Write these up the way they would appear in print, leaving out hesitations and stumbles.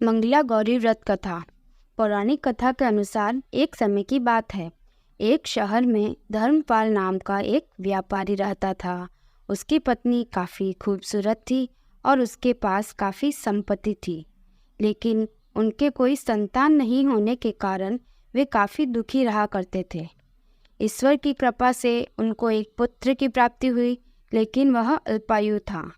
मंगला गौरी व्रत कथा। पौराणिक कथा के अनुसार एक समय की बात है। एक शहर में धर्मपाल नाम का एक व्यापारी रहता था। उसकी पत्नी काफ़ी खूबसूरत थी और उसके पास काफ़ी संपत्ति थी, लेकिन उनके कोई संतान नहीं होने के कारण वे काफ़ी दुखी रहा करते थे। ईश्वर की कृपा से उनको एक पुत्र की प्राप्ति हुई, लेकिन वह अल्पायु था।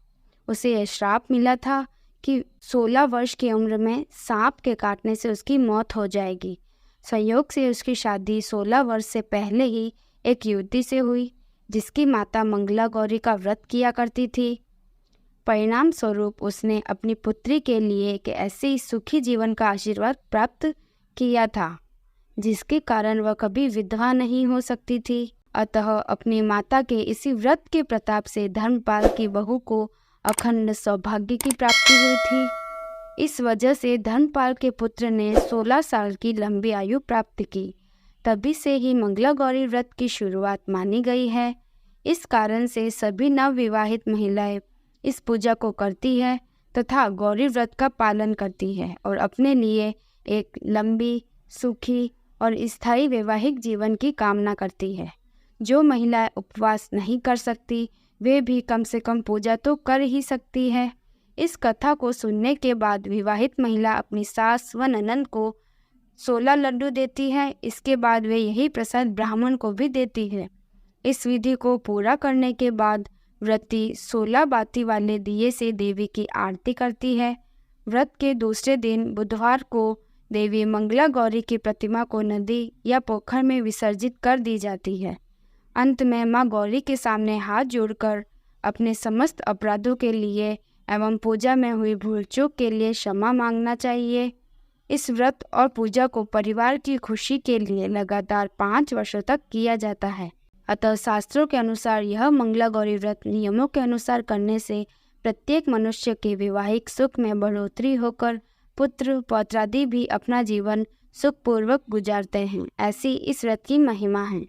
उसे यह श्राप मिला था कि 16 वर्ष की उम्र में सांप के काटने से उसकी मौत हो जाएगी। संयोग से उसकी शादी 16 वर्ष से पहले ही एक युवती से हुई, जिसकी माता मंगला गौरी का व्रत किया करती थी। परिणाम स्वरूप उसने अपनी पुत्री के लिए एक ऐसे ही सुखी जीवन का आशीर्वाद प्राप्त किया था, जिसके कारण वह कभी विधवा नहीं हो सकती थी। अतः अपनी माता के इसी व्रत के प्रताप से धर्मपाल की बहू को अखंड सौभाग्य की प्राप्ति हुई थी। इस वजह से धर्मपाल के पुत्र ने 16 साल की लंबी आयु प्राप्त की। तभी से ही मंगला गौरी व्रत की शुरुआत मानी गई है। इस कारण से सभी नवविवाहित महिलाएं इस पूजा को करती है तथा गौरी व्रत का पालन करती है और अपने लिए एक लंबी, सुखी और स्थायी वैवाहिक जीवन की कामना करती है। जो महिलाएं उपवास नहीं कर सकती, वे भी कम से कम पूजा तो कर ही सकती है। इस कथा को सुनने के बाद विवाहित महिला अपनी सास व ननद को 16 लड्डू देती है। इसके बाद वे यही प्रसाद ब्राह्मण को भी देती है। इस विधि को पूरा करने के बाद व्रती 16 बाती वाले दिए से देवी की आरती करती है। व्रत के दूसरे दिन बुधवार को देवी मंगला गौरी की प्रतिमा को नदी या पोखर में विसर्जित कर दी जाती है। अंत में माँ गौरी के सामने हाथ जोड़कर अपने समस्त अपराधों के लिए एवं पूजा में हुई भूल चूक के लिए क्षमा मांगना चाहिए। इस व्रत और पूजा को परिवार की खुशी के लिए लगातार 5 वर्षों तक किया जाता है। अतः शास्त्रों के अनुसार यह मंगला गौरी व्रत नियमों के अनुसार करने से प्रत्येक मनुष्य के वैवाहिक सुख में बढ़ोतरी होकर पुत्र पौत्रादि भी अपना जीवन सुखपूर्वक गुजारते हैं। ऐसी इस व्रत की महिमा है।